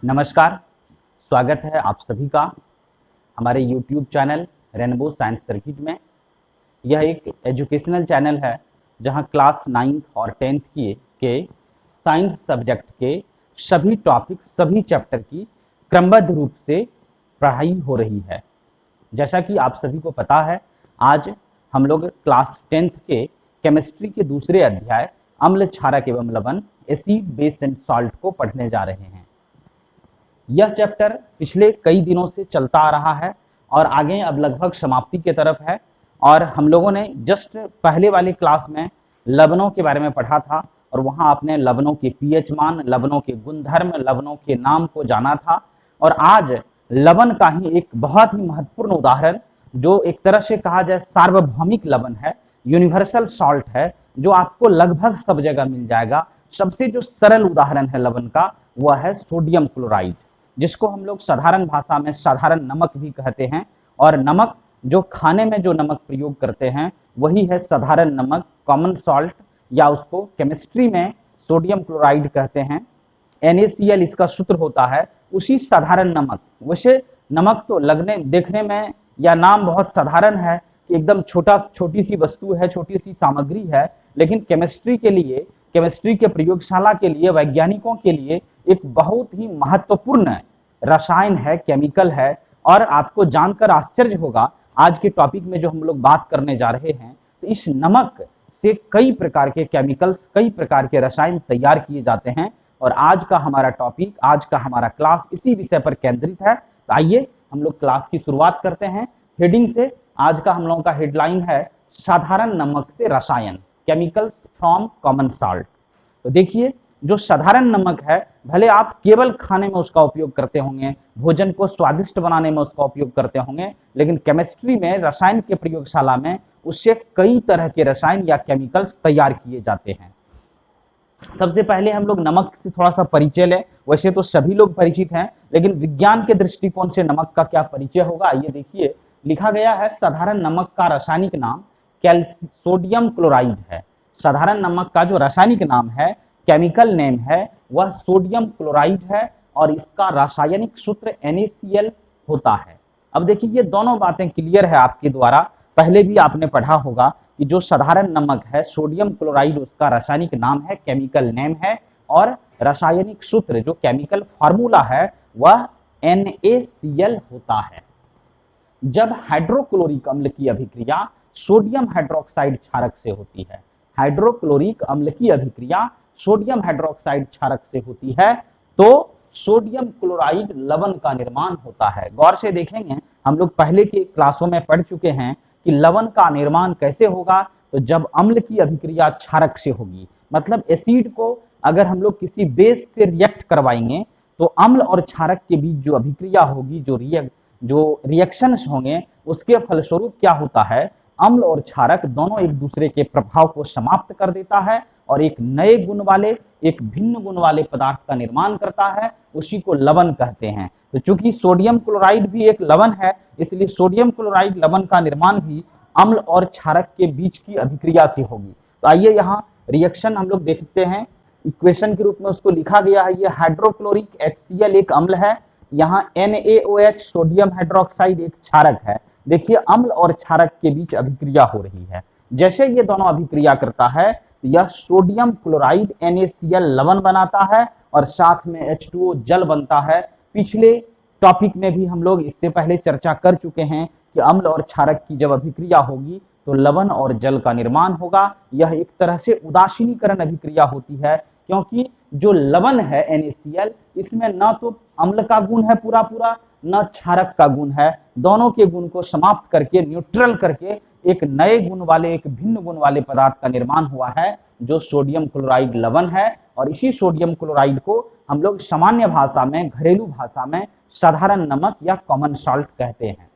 नमस्कार, स्वागत है आप सभी का हमारे YouTube channel rainbow science circuit में। यह एक एजुकेशनल चैनल है जहां क्लास 9th और 10th के साइंस सब्जेक्ट के सभी टॉपिक, सभी चैप्टर की क्रमबद्ध रूप से पढ़ाई हो रही है। जैसा कि आप सभी को पता है, आज हम लोग क्लास 10th के केमिस्ट्री के दूसरे अध्याय अम्ल, क्षारक एवं लवण, एसिड, बेस एंड सॉल्ट को पढ़ने जा रहे हैं। यह चैप्टर पिछले कई दिनों से चलता आ रहा है और आगे अब लगभग समाप्ति की तरफ है। और हम लोगों ने जस्ट पहले वाले क्लास में लवणों के बारे में पढ़ा था और वहां आपने लवणों के पीएच मान, लवणों के गुणधर्म, लवणों के नाम को जाना था। और आज लवण का ही एक बहुत ही महत्वपूर्ण उदाहरण, जो एक तरह से कहा जाए सार्वभौमिक लवण है, यूनिवर्सल सॉल्ट है, जो आपको लगभग सब जगह मिल जाएगा। सबसे जो सरल उदाहरण है लवण का, वह है सोडियम क्लोराइड, जिसको हम लोग साधारण भाषा में साधारण नमक भी कहते हैं। और नमक, जो खाने में जो नमक प्रयोग करते हैं, वही है साधारण नमक, कॉमन सॉल्ट, या उसको केमिस्ट्री में सोडियम क्लोराइड कहते हैं। NaCl इसका सूत्र होता है, उसी साधारण नमक। वैसे नमक तो लगने देखने में या नाम बहुत साधारण है कि एकदम छोटी सी वस्तु है, छोटी सी सामग्री है, लेकिन केमिस्ट्री के लिए, केमिस्ट्री के प्रयोगशाला के लिए, वैज्ञानिकों के लिए एक बहुत ही महत्वपूर्ण रसायन है, केमिकल है। और आपको जानकर आश्चर्य होगा, आज के टॉपिक में जो हम लोग बात करने जा रहे हैं, तो इस नमक से कई प्रकार के केमिकल्स, कई प्रकार के रसायन तैयार किए जाते हैं। और आज का हमारा टॉपिक, आज का हमारा क्लास इसी विषय पर केंद्रित है। तो आइए हम लोग क्लास की शुरुआत करते हैं हेडिंग से। आज का हम लोगों का हेडलाइन है साधारण नमक से रसायन, केमिकल्स फ्रॉम कॉमन सॉल्ट। तो देखिए, जो साधारण नमक है, भले आप केवल खाने में उसका उपयोग करते होंगे, भोजन को स्वादिष्ट बनाने में उसका उपयोग करते होंगे, लेकिन केमिस्ट्री में, रसायन के प्रयोगशाला में उससे कई तरह के रसायन या केमिकल्स तैयार किए जाते हैं। सबसे पहले हम लोग नमक से थोड़ा सा परिचय लें। वैसे तो सभी लोग परिचित हैं, लेकिन विज्ञान के दृष्टिकोण से नमक का क्या परिचय होगा, ये देखिए। लिखा गया है, साधारण नमक का रासायनिक नाम सोडियम क्लोराइड है। साधारण नमक का जो रासायनिक नाम है, केमिकल नेम है, वह सोडियम क्लोराइड है और इसका रासायनिक सूत्र NaCl होता है। अब देखिए, ये दोनों बातें क्लियर है आपके द्वारा, पहले भी आपने पढ़ा होगा कि जो साधारण नमक है सोडियम क्लोराइड, उसका रासायनिक नाम है, केमिकल नेम है, और रासायनिक सूत्र, जो केमिकल फार्मूला है, वह NaCl होता है। जब हाइड्रोक्लोरिक अम्ल की अभिक्रिया सोडियम हाइड्रोक्साइड क्षारक से होती है, हाइड्रोक्लोरिक अम्ल की अभिक्रिया सोडियम हाइड्रोक्साइड क्षारक से होती है, तो सोडियम क्लोराइड लवण का निर्माण होता है। गौर से देखेंगे, हम लोग पहले के क्लासों में पढ़ चुके हैं कि लवण का निर्माण कैसे होगा। तो जब अम्ल की अभिक्रिया क्षारक से होगी, मतलब एसिड को अगर हम लोग किसी बेस से रिएक्ट करवाएंगे, तो अम्ल और क्षारक के बीच जो अभिक्रिया होगी, जो रिएक्शंस होंगे, उसके फलस्वरूप क्या होता है, अम्ल और क्षारक दोनों एक दूसरे के प्रभाव को समाप्त कर देता है और एक नए गुण वाले, एक भिन्न गुण वाले पदार्थ का निर्माण करता है। उसी को लवण कहते हैं। तो चूंकि सोडियम क्लोराइड भी एक लवण है, इसलिए सोडियम क्लोराइड लवण का निर्माण भी अम्ल और क्षारक के बीच की अभिक्रिया से होगी। तो आइए यहाँ रिएक्शन हम लोग देखते हैं। इक्वेशन के रूप में उसको लिखा गया है, ये हाइड्रोक्लोरिक HCl एक अम्ल है, यहाँ NaOH सोडियम हाइड्रोक्साइड एक क्षारक है। देखिए, अम्ल और क्षारक के बीच अभिक्रिया हो रही है। जैसे ये दोनों अभिक्रिया करता है, तो यह सोडियम क्लोराइड NaCl लवण बनाता है और साथ में H2O जल बनता है। पिछले टॉपिक में भी हम लोग इससे पहले चर्चा कर चुके हैं कि अम्ल और क्षारक की जब अभिक्रिया होगी, तो लवण और जल का निर्माण होगा। यह एक तरह से उदासीनीकरण अभिक्रिया होती है, क्योंकि जो लवण है NaCl, इसमें न तो अम्ल का गुण है पूरा पूरा, न क्षारक का गुण है। दोनों के गुण को समाप्त करके, न्यूट्रल करके, एक नए गुण वाले, एक भिन्न गुण वाले पदार्थ का निर्माण हुआ है, जो सोडियम क्लोराइड लवण है। और इसी सोडियम क्लोराइड को हम लोग सामान्य भाषा में, घरेलू भाषा में साधारण नमक या कॉमन सॉल्ट कहते हैं।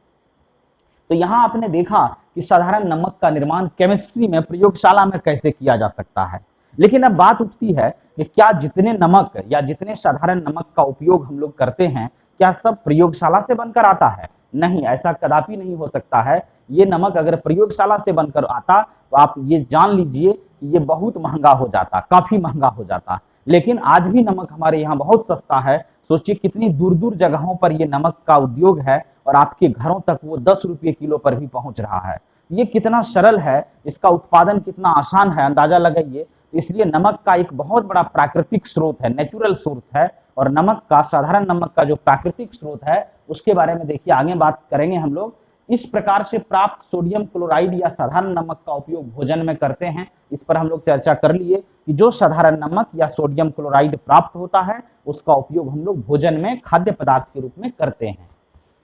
तो यहाँ आपने देखा कि साधारण नमक का निर्माण केमिस्ट्री में, प्रयोगशाला में कैसे किया जा सकता है। लेकिन अब बात उठती है कि क्या जितने नमक या जितने साधारण नमक का उपयोग हम लोग करते हैं, क्या सब प्रयोगशाला से बनकर आता है? नहीं, ऐसा कदापि नहीं हो सकता है। ये नमक अगर प्रयोगशाला से बनकर आता, तो आप ये जान लीजिए कि ये बहुत महंगा हो जाता, काफी महंगा हो जाता। लेकिन आज भी नमक हमारे यहाँ बहुत सस्ता है। सोचिए कितनी दूर दूर जगहों पर ये नमक का उद्योग है और आपके घरों तक वो 10 रुपये किलो पर भी पहुंच रहा है। ये कितना सरल है, इसका उत्पादन कितना आसान है, अंदाजा लगाइए। इसलिए नमक का एक बहुत बड़ा प्राकृतिक स्रोत है, नेचुरल सोर्स है। और नमक का, साधारण नमक का जो प्राकृतिक स्रोत है उसके बारे में देखिए आगे बात करेंगे हम लोग। इस प्रकार से प्राप्त सोडियम क्लोराइड या साधारण नमक का उपयोग भोजन में करते हैं। इस पर हम लोग चर्चा कर लिए कि जो साधारण नमक या सोडियम क्लोराइड प्राप्त होता है उसका उपयोग हम लोग भोजन में खाद्य पदार्थ के रूप में करते हैं।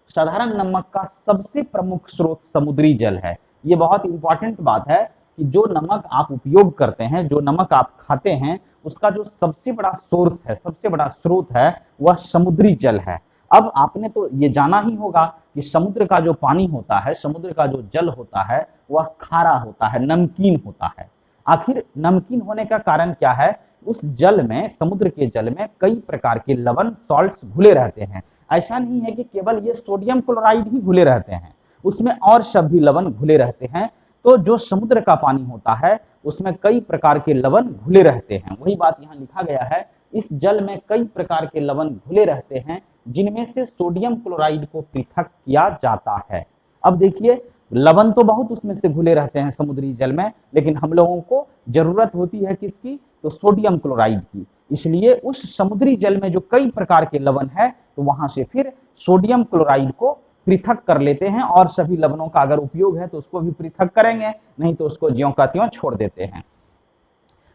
साधारण नमक का सबसे प्रमुख स्रोत समुद्री जल है। ये बहुत इंपॉर्टेंट बात है कि जो नमक आप उपयोग करते हैं, जो नमक आप खाते हैं, उसका जो सबसे बड़ा सोर्स है, सबसे बड़ा स्रोत है, वह समुद्री जल है। अब आपने तो ये जाना ही होगा कि समुद्र का जो पानी होता है, समुद्र का जो जल होता है, वह खारा होता है, नमकीन होता है। आखिर नमकीन होने का कारण क्या है? उस जल में, समुद्र के जल में कई प्रकार के लवण, सॉल्ट्स घुले रहते हैं। ऐसा नहीं है कि केवल ये सोडियम क्लोराइड ही घुले रहते हैं, उसमें और सब भी लवण घुले रहते हैं। तो जो समुद्र का पानी होता है उसमें कई प्रकार के लवण घुले रहते हैं। वही बात यहाँ लिखा गया है, इस जल में कई प्रकार के लवण घुले रहते हैं जिनमें से सोडियम क्लोराइड को पृथक किया जाता है। अब देखिए, लवण तो बहुत उसमें से घुले रहते हैं समुद्री जल में, लेकिन हम लोगों को जरूरत होती है किसकी? तो सोडियम क्लोराइड की। इसलिए उस समुद्री जल में जो कई प्रकार के लवण है, तो वहां से फिर सोडियम क्लोराइड को पृथक कर लेते हैं, और सभी लवणों का अगर उपयोग है तो उसको भी पृथक करेंगे, नहीं तो उसको ज्यों का त्यों छोड़ देते हैं।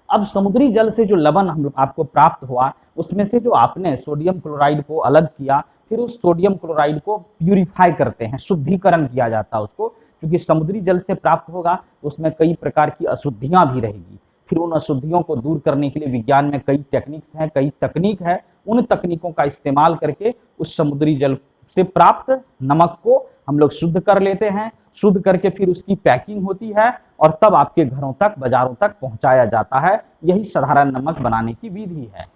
अब समुद्री जल से जो लवण हम आपको प्राप्त हुआ, उसमें से जो आपने सोडियम क्लोराइड को अलग किया, फिर उस सोडियम क्लोराइड को प्यूरिफाई करते हैं, शुद्धिकरण किया जाता है उसको, क्योंकि समुद्री जल से प्राप्त होगा तो उसमें कई प्रकार की अशुद्धियां भी रहेगी। फिर उन अशुद्धियों को दूर करने के लिए विज्ञान में कई टेक्निक्स हैं, कई तकनीक है। उन तकनीकों का इस्तेमाल करके उस समुद्री जल से प्राप्त नमक को हम लोग शुद्ध कर लेते हैं। शुद्ध करके फिर उसकी पैकिंग होती है और तब आपके घरों तक, बाजारों तक पहुंचाया जाता है। यही साधारण नमक बनाने की विधि है।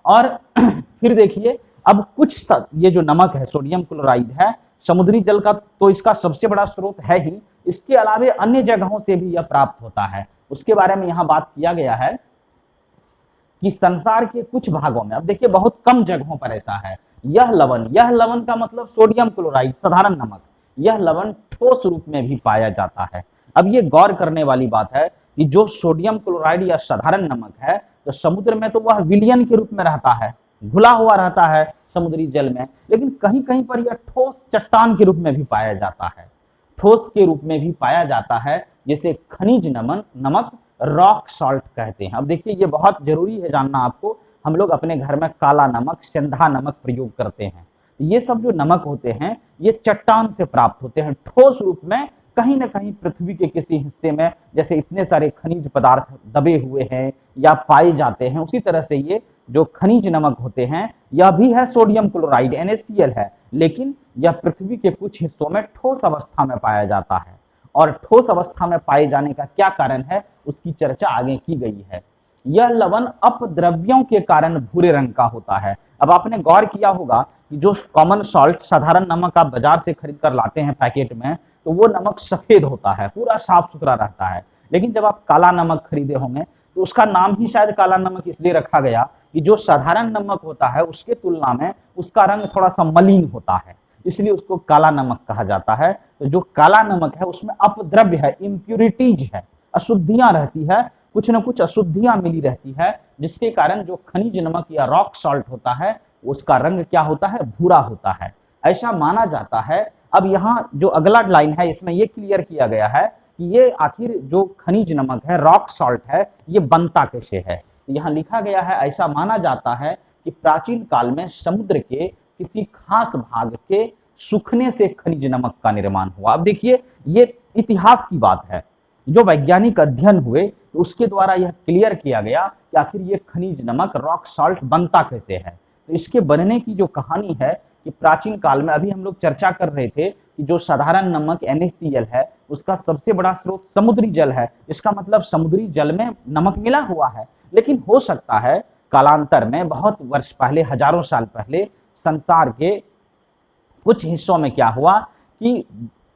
और फिर देखिए, अब कुछ ये जो नमक है, सोडियम क्लोराइड है, समुद्री जल का तो इसका सबसे बड़ा स्रोत है ही, इसके अलावे अन्य जगहों से भी यह प्राप्त होता है। उसके बारे में यहाँ बात किया गया है कि संसार के कुछ भागों में, अब देखिए बहुत कम जगहों पर ऐसा है, यह लवण का मतलब सोडियम क्लोराइड, साधारण नमक, यह लवण ठोस रूप में भी पाया जाता है। अब ये गौर करने वाली बात है कि जो सोडियम क्लोराइड या साधारण नमक है, तो समुद्र में तो वह विलयन के रूप में रहता है, घुला हुआ रहता है समुद्री जल में, लेकिन कहीं कहीं पर यह ठोस चट्टान के रूप में भी पाया जाता है, ठोस के रूप में भी पाया जाता है, जैसे खनिज नमक, रॉक सॉल्ट कहते हैं। अब देखिए, ये बहुत जरूरी है जानना आपको। हम लोग अपने घर में काला नमक, सेंधा नमक प्रयोग करते हैं। ये सब जो नमक होते हैं ये चट्टान से प्राप्त होते हैं, ठोस रूप में कहीं ना कहीं पृथ्वी के किसी हिस्से में, जैसे इतने सारे खनिज पदार्थ दबे हुए हैं या पाए जाते हैं, उसी तरह से ये जो खनिज नमक होते हैं, यह भी है सोडियम क्लोराइड, NaCl है, लेकिन यह पृथ्वी के कुछ हिस्सों में ठोस अवस्था में पाया जाता है। और ठोस अवस्था में पाए जाने का क्या कारण है, उसकी चर्चा आगे की गई है। यह लवण अपद्रव्यों के कारण भूरे रंग का होता है। अब आपने गौर किया होगा कि जो कॉमन सॉल्ट, साधारण नमक आप बाजार से खरीद कर लाते हैं पैकेट में, तो वो नमक सफेद होता है, पूरा साफ सुथरा रहता है। लेकिन जब आप काला नमक खरीदे होंगे तो उसका नाम ही शायद काला नमक इसलिए रखा गया कि जो साधारण नमक होता है उसके तुलना में उसका रंग थोड़ा सा मलिन होता है, इसलिए उसको काला नमक कहा जाता है। तो जो काला नमक है उसमें अपद्रव्य है, इम्प्यूरिटीज है, अशुद्धियां रहती है, कुछ न कुछ अशुद्धियां मिली रहती है, जिसके कारण जो खनिज नमक या रॉक सॉल्ट होता है उसका रंग क्या होता है, भूरा होता है, ऐसा माना जाता है। अब यहाँ जो अगला लाइन है इसमें यह क्लियर किया गया है कि ये आखिर जो खनिज नमक है, रॉक सॉल्ट है, ये बनता कैसे है। यहाँ लिखा गया है, ऐसा माना जाता है कि प्राचीन काल में समुद्र के किसी खास भाग के सूखने से खनिज नमक का निर्माण हुआ। अब देखिए, ये इतिहास की बात है, जो वैज्ञानिक अध्ययन हुए तो उसके द्वारा यह क्लियर किया गया कि आखिर ये खनिज नमक, रॉक सॉल्ट बनता कैसे है। तो इसके बनने की जो कहानी है कि प्राचीन काल में, अभी हम लोग चर्चा कर रहे थे कि जो साधारण नमक NaCl है उसका सबसे बड़ा स्रोत समुद्री जल है। इसका मतलब समुद्री जल में नमक मिला हुआ है। लेकिन हो सकता है कालांतर में, बहुत वर्ष पहले, हजारों साल पहले, संसार के कुछ हिस्सों में क्या हुआ कि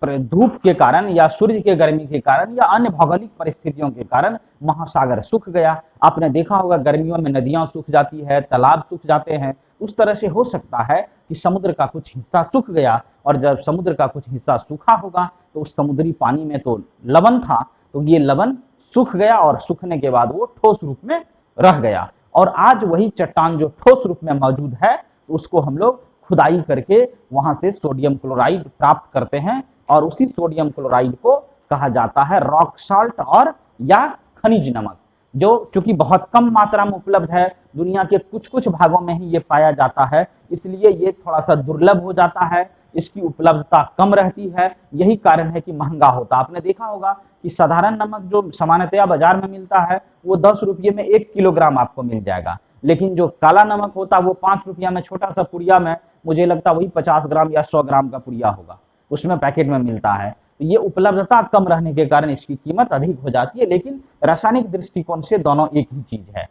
धूप के कारण या सूर्य के गर्मी के कारण या अन्य भौगोलिक परिस्थितियों के कारण महासागर सूख गया। आपने देखा होगा गर्मियों में नदियां सूख जाती है, तालाब सूख जाते हैं, उस तरह से हो सकता है कि समुद्र का कुछ हिस्सा सूख गया, और जब समुद्र का कुछ हिस्सा सूखा होगा तो उस समुद्री पानी में तो लवण था, तो ये लवण सूख गया और सूखने के बाद वो ठोस रूप में रह गया। और आज वही चट्टान जो ठोस रूप में मौजूद है, उसको हम लोग खुदाई करके वहां से सोडियम क्लोराइड प्राप्त करते हैं, और उसी सोडियम क्लोराइड को कहा जाता है रॉक साल्ट और या खनिज नमक, जो चूंकि बहुत कम मात्रा में उपलब्ध है, दुनिया के कुछ कुछ भागों में ही ये पाया जाता है, इसलिए ये थोड़ा सा दुर्लभ हो जाता है, इसकी उपलब्धता कम रहती है, यही कारण है कि महंगा होता है। आपने देखा होगा कि साधारण नमक जो सामान्यतया बाजार में मिलता है वो 10 रुपये में 1 किलोग्राम आपको मिल जाएगा, लेकिन जो काला नमक होता है वो 5 रुपया में छोटा सा पुड़िया में, मुझे लगता है वही 50 ग्राम या 100 ग्राम का पुड़िया होगा, उसमें पैकेट में मिलता है। तो ये उपलब्धता कम रहने के कारण इसकी कीमत अधिक हो जाती है, लेकिन रासायनिक दृष्टिकोण से दोनों एक ही चीज है।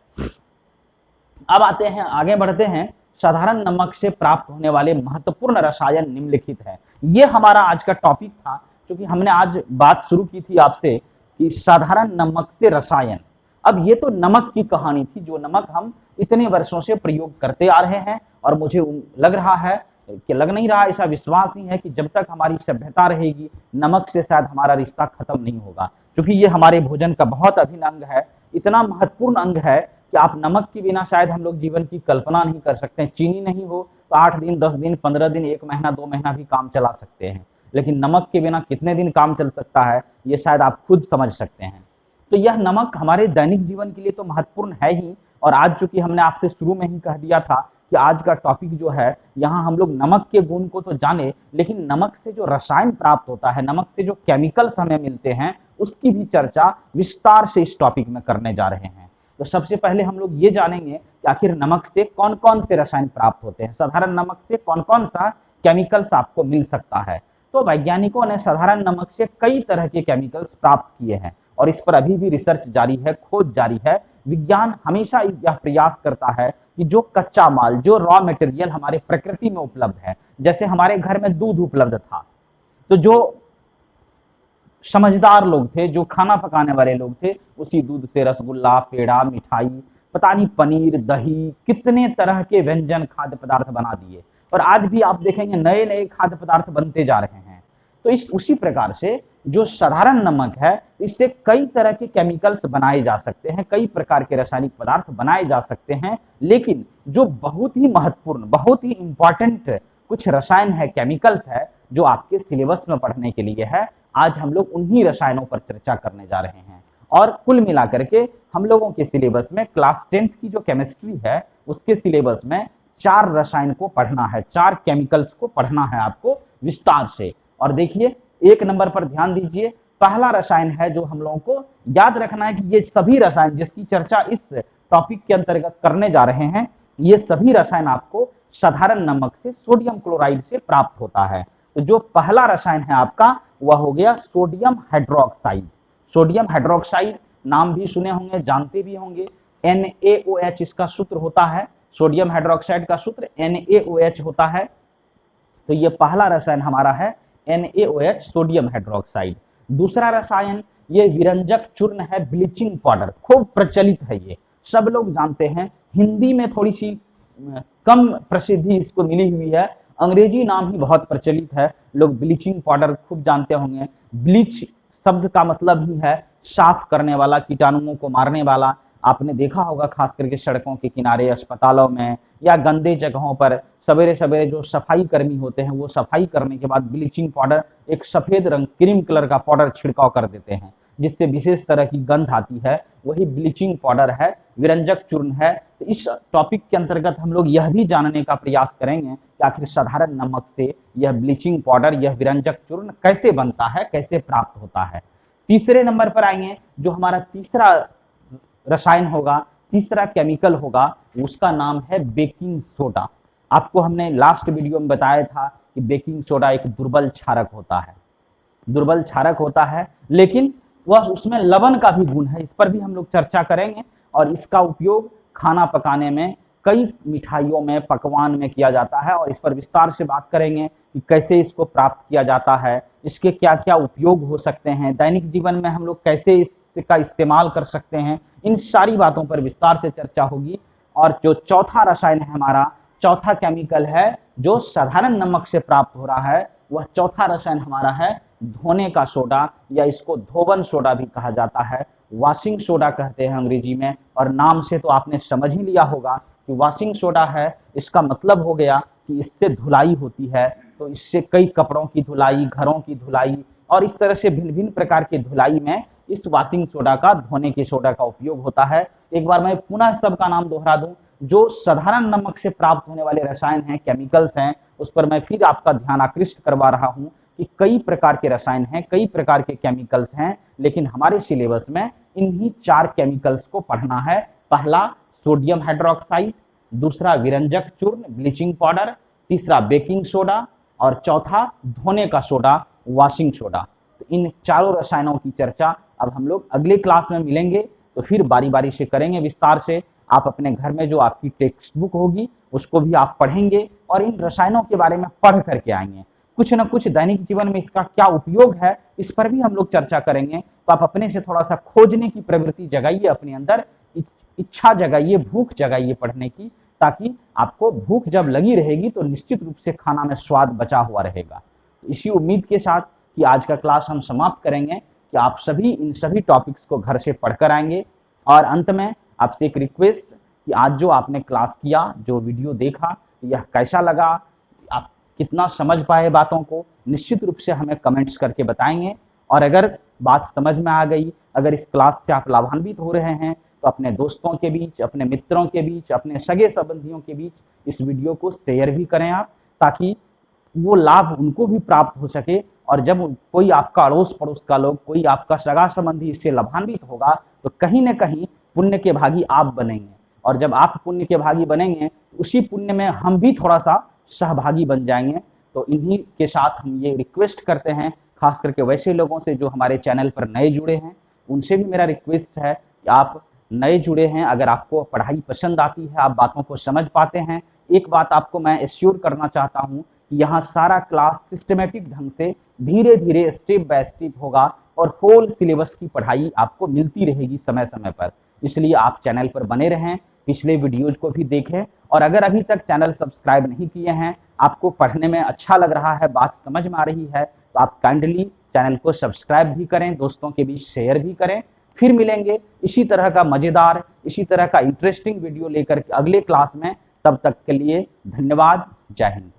अब आते हैं, आगे बढ़ते हैं, साधारण नमक से प्राप्त होने वाले महत्वपूर्ण रसायन निम्नलिखित है। ये हमारा आज का टॉपिक था, क्योंकि हमने आज बात शुरू की थी आपसे कि साधारण नमक से रसायन। अब ये तो नमक की कहानी थी, जो नमक हम इतने वर्षों से प्रयोग करते आ रहे हैं, और मुझे लग रहा है कि लग नहीं रहा, ऐसा विश्वास ही है कि जब तक हमारी सभ्यता रहेगी नमक से शायद हमारा रिश्ता खत्म नहीं होगा, क्योंकि ये हमारे भोजन का बहुत अभिन्न अंग है, इतना महत्वपूर्ण अंग है कि आप नमक के बिना शायद हम लोग जीवन की कल्पना नहीं कर सकते हैं। चीनी नहीं हो तो 8 दिन, 10 दिन, 15 दिन, 1 महीना, 2 महीना भी काम चला सकते हैं, लेकिन नमक के बिना कितने दिन काम चल सकता है ये शायद आप खुद समझ सकते हैं। तो यह नमक हमारे दैनिक जीवन के लिए तो महत्वपूर्ण है ही, और आज चूंकि हमने आपसे शुरू में ही कह दिया था कि आज का टॉपिक जो है, यहाँ हम लोग नमक के गुण को तो जाने, लेकिन नमक से जो रसायन प्राप्त होता है, नमक से जो केमिकल्स हमें मिलते हैं, उसकी भी चर्चा विस्तार से इस टॉपिक में करने जा रहे हैं। तो सबसे पहले हम लोग ये जानेंगे कि आखिर नमक से कौन कौन से रसायन प्राप्त होते हैं, साधारण नमक से कौन कौन सा केमिकल्स आपको मिल सकता है। तो वैज्ञानिकों ने साधारण नमक से कई तरह के केमिकल्स प्राप्त किए हैं, और इस पर अभी भी रिसर्च जारी है, खोज जारी है। विज्ञान हमेशा यह प्रयास करता है कि जो कच्चा माल, जो रॉ मटेरियल हमारे प्रकृति में उपलब्ध है, जैसे हमारे घर में दूध उपलब्ध था, तो जो समझदार लोग थे, जो खाना पकाने वाले लोग थे, उसी दूध से रसगुल्ला, पेड़ा, मिठाई, पता नहीं पनीर, दही, कितने तरह के व्यंजन, खाद्य पदार्थ बना दिए, और आज भी आप देखेंगे नए नए खाद्य पदार्थ बनते जा रहे हैं। तो इस उसी प्रकार से जो साधारण नमक है, इससे कई तरह के केमिकल्स बनाए जा सकते हैं, कई प्रकार के रासायनिक पदार्थ बनाए जा सकते हैं, लेकिन जो बहुत ही महत्वपूर्ण, बहुत ही इंपॉर्टेंट कुछ रसायन है, केमिकल्स है, जो आपके सिलेबस में पढ़ने के लिए है, आज हम लोग उन्हीं रसायनों पर चर्चा करने जा रहे हैं। और कुल मिलाकर के हम लोगों के सिलेबस में क्लास 10th की जो केमिस्ट्री है, उसके सिलेबस में 4 रसायन को पढ़ना है, 4 केमिकल्स को पढ़ना है आपको विस्तार से। और देखिए, 1 नंबर पर ध्यान दीजिए, पहला रसायन है जो हम लोगों को याद रखना है कि ये सभी रसायन जिसकी चर्चा इस टॉपिक के अंतर्गत करने जा रहे हैं, ये सभी रसायन आपको साधारण नमक से, सोडियम क्लोराइड से प्राप्त होता है। तो जो पहला रसायन है आपका, वह हो गया सोडियम हाइड्रोक्साइड। सोडियम हाइड्रोक्साइड नाम भी सुने होंगे, जानते भी होंगे, NaOH इसका सूत्र होता है, सोडियम हाइड्रोक्साइड का सूत्र NaOH होता है। तो ये पहला रसायन हमारा है NaOH, सोडियम हाइड्रोक्साइड। दूसरा रसायन ये विरंजक चूर्ण है, ब्लीचिंग पाउडर, खूब प्रचलित है, ये सब लोग जानते हैं। हिंदी में थोड़ी सी कम प्रसिद्धि इसको मिली हुई है, अंग्रेजी नाम ही बहुत प्रचलित है, लोग ब्लीचिंग पाउडर खूब जानते होंगे। ब्लीच शब्द का मतलब ही है साफ करने वाला, कीटाणुओं को मारने वाला। आपने देखा होगा खास करके सड़कों के किनारे, अस्पतालों में या गंदे जगहों पर सवेरे सवेरे जो सफाई कर्मी होते हैं, वो सफाई करने के बाद ब्लीचिंग पाउडर, एक सफेद रंग क्रीम कलर का पाउडर छिड़काव कर देते हैं, जिससे विशेष तरह की गंध आती है, वही ब्लीचिंग पाउडर है, विरंजक चूर्ण है। तो इस टॉपिक के अंतर्गत हम लोग यह भी जानने का प्रयास करेंगे कि आखिर साधारण नमक से यह ब्लीचिंग पाउडर, यह विरंजक चूर्ण कैसे बनता है, कैसे प्राप्त होता है। तीसरे नंबर पर आएंगे, जो हमारा तीसरा रसायन होगा, तीसरा केमिकल होगा, उसका नाम है बेकिंग सोडा। आपको हमने लास्ट वीडियो में बताया था कि बेकिंग सोडा एक दुर्बल क्षारक होता है, दुर्बल क्षारक होता है, लेकिन वह उसमें लवण का भी गुण है, इस पर भी हम लोग चर्चा करेंगे। और इसका उपयोग खाना पकाने में, कई मिठाइयों में, पकवान में किया जाता है, और इस पर विस्तार से बात करेंगे कि कैसे इसको प्राप्त किया जाता है, इसके क्या क्या उपयोग हो सकते हैं, दैनिक जीवन में हम लोग कैसे इसका इस्तेमाल कर सकते हैं, इन सारी बातों पर विस्तार से चर्चा होगी। और जो चौथा रसायन है हमारा, चौथा केमिकल है जो साधारण नमक से प्राप्त हो रहा है, वह चौथा रसायन हमारा है धोने का सोडा, या इसको धोवन सोडा भी कहा जाता है, वॉशिंग सोडा कहते हैं अंग्रेजी में। और नाम से तो आपने समझ ही लिया होगा कि वॉशिंग सोडा है, इसका मतलब हो गया कि इससे धुलाई होती है। तो इससे कई कपड़ों की धुलाई, घरों की धुलाई और इस तरह से भिन्न भिन्न प्रकार की धुलाई में इस वॉशिंग सोडा का, धोने के सोडा का उपयोग होता है। एक बार मैं पुनः सबका नाम दोहरा दूं, जो साधारण नमक से प्राप्त होने वाले रसायन हैं, केमिकल्स हैं, उस पर मैं फिर आपका ध्यान आकृष्ट करवा रहा हूं कि कई प्रकार के रसायन हैं, कई प्रकार के केमिकल्स हैं, लेकिन हमारे सिलेबस में इन्हीं 4 केमिकल्स को पढ़ना है। पहला सोडियम हाइड्रोक्साइड, दूसरा विरंजक चूर्ण ब्लीचिंग पाउडर, तीसरा बेकिंग सोडा और चौथा धोने का सोडा वॉशिंग सोडा। तो इन चारों रसायनों की चर्चा अब हम लोग अगले क्लास में मिलेंगे, तो फिर बारी बारी से करेंगे विस्तार से। आप अपने घर में जो आपकी टेक्स्ट बुक होगी उसको भी आप पढ़ेंगे और इन रसायनों के बारे में पढ़ करके आएंगे। कुछ न कुछ दैनिक जीवन में इसका क्या उपयोग है, इस पर भी हम लोग चर्चा करेंगे। तो आप अपने से थोड़ा सा खोजने की प्रवृत्ति जगाइए, अपने अंदर इच्छा जगाइए, भूख जगाइए पढ़ने की, ताकि आपको भूख जब लगी रहेगी तो निश्चित रूप से खाना में स्वाद बचा हुआ रहेगा। तो इसी उम्मीद के साथ कि आज का क्लास हम समाप्त करेंगे कि आप सभी इन सभी टॉपिक्स को घर से पढ़कर आएंगे। और अंत में आपसे एक रिक्वेस्ट कि आज जो आपने क्लास किया, जो वीडियो देखा, यह कैसा लगा, आप कितना समझ पाए बातों को, निश्चित रूप से हमें कमेंट्स करके बताएंगे। और अगर बात समझ में आ गई, अगर इस क्लास से आप लाभान्वित हो रहे हैं, तो अपने दोस्तों के बीच, अपने मित्रों के बीच, अपने सगे संबंधियों के बीच इस वीडियो को शेयर भी करें आप, ताकि वो लाभ उनको भी प्राप्त हो सके। और जब कोई आपका अड़ोस पड़ोस का लोग, कोई आपका सगा संबंधी इससे लाभान्वित होगा, तो कहीं न कहीं पुण्य के भागी आप बनेंगे। और जब आप पुण्य के भागी बनेंगे, तो उसी पुण्य में हम भी थोड़ा सा सहभागी बन जाएंगे। तो इन्हीं के साथ हम ये रिक्वेस्ट करते हैं, खास करके वैसे लोगों से जो हमारे चैनल पर नए जुड़े हैं, उनसे भी मेरा रिक्वेस्ट है कि आप नए जुड़े हैं, अगर आपको पढ़ाई पसंद आती है, आप बातों को समझ पाते हैं, एक बात आपको मैं एश्योर करना चाहता हूं कि यहाँ सारा क्लास सिस्टमेटिक ढंग से धीरे धीरे स्टेप बाय स्टेप होगा और होल सिलेबस की पढ़ाई आपको मिलती रहेगी समय समय पर। इसलिए आप चैनल पर बने रहें, पिछले वीडियोज को भी देखें। और अगर अभी तक चैनल सब्सक्राइब नहीं किए हैं, आपको पढ़ने में अच्छा लग रहा है, बात समझ में आ रही है, तो आप काइंडली चैनल को सब्सक्राइब भी करें, दोस्तों के बीच शेयर भी करें। फिर मिलेंगे इसी तरह का मजेदार, इसी तरह का इंटरेस्टिंग वीडियो लेकर अगले क्लास में। तब तक के लिए धन्यवाद। जय हिंद।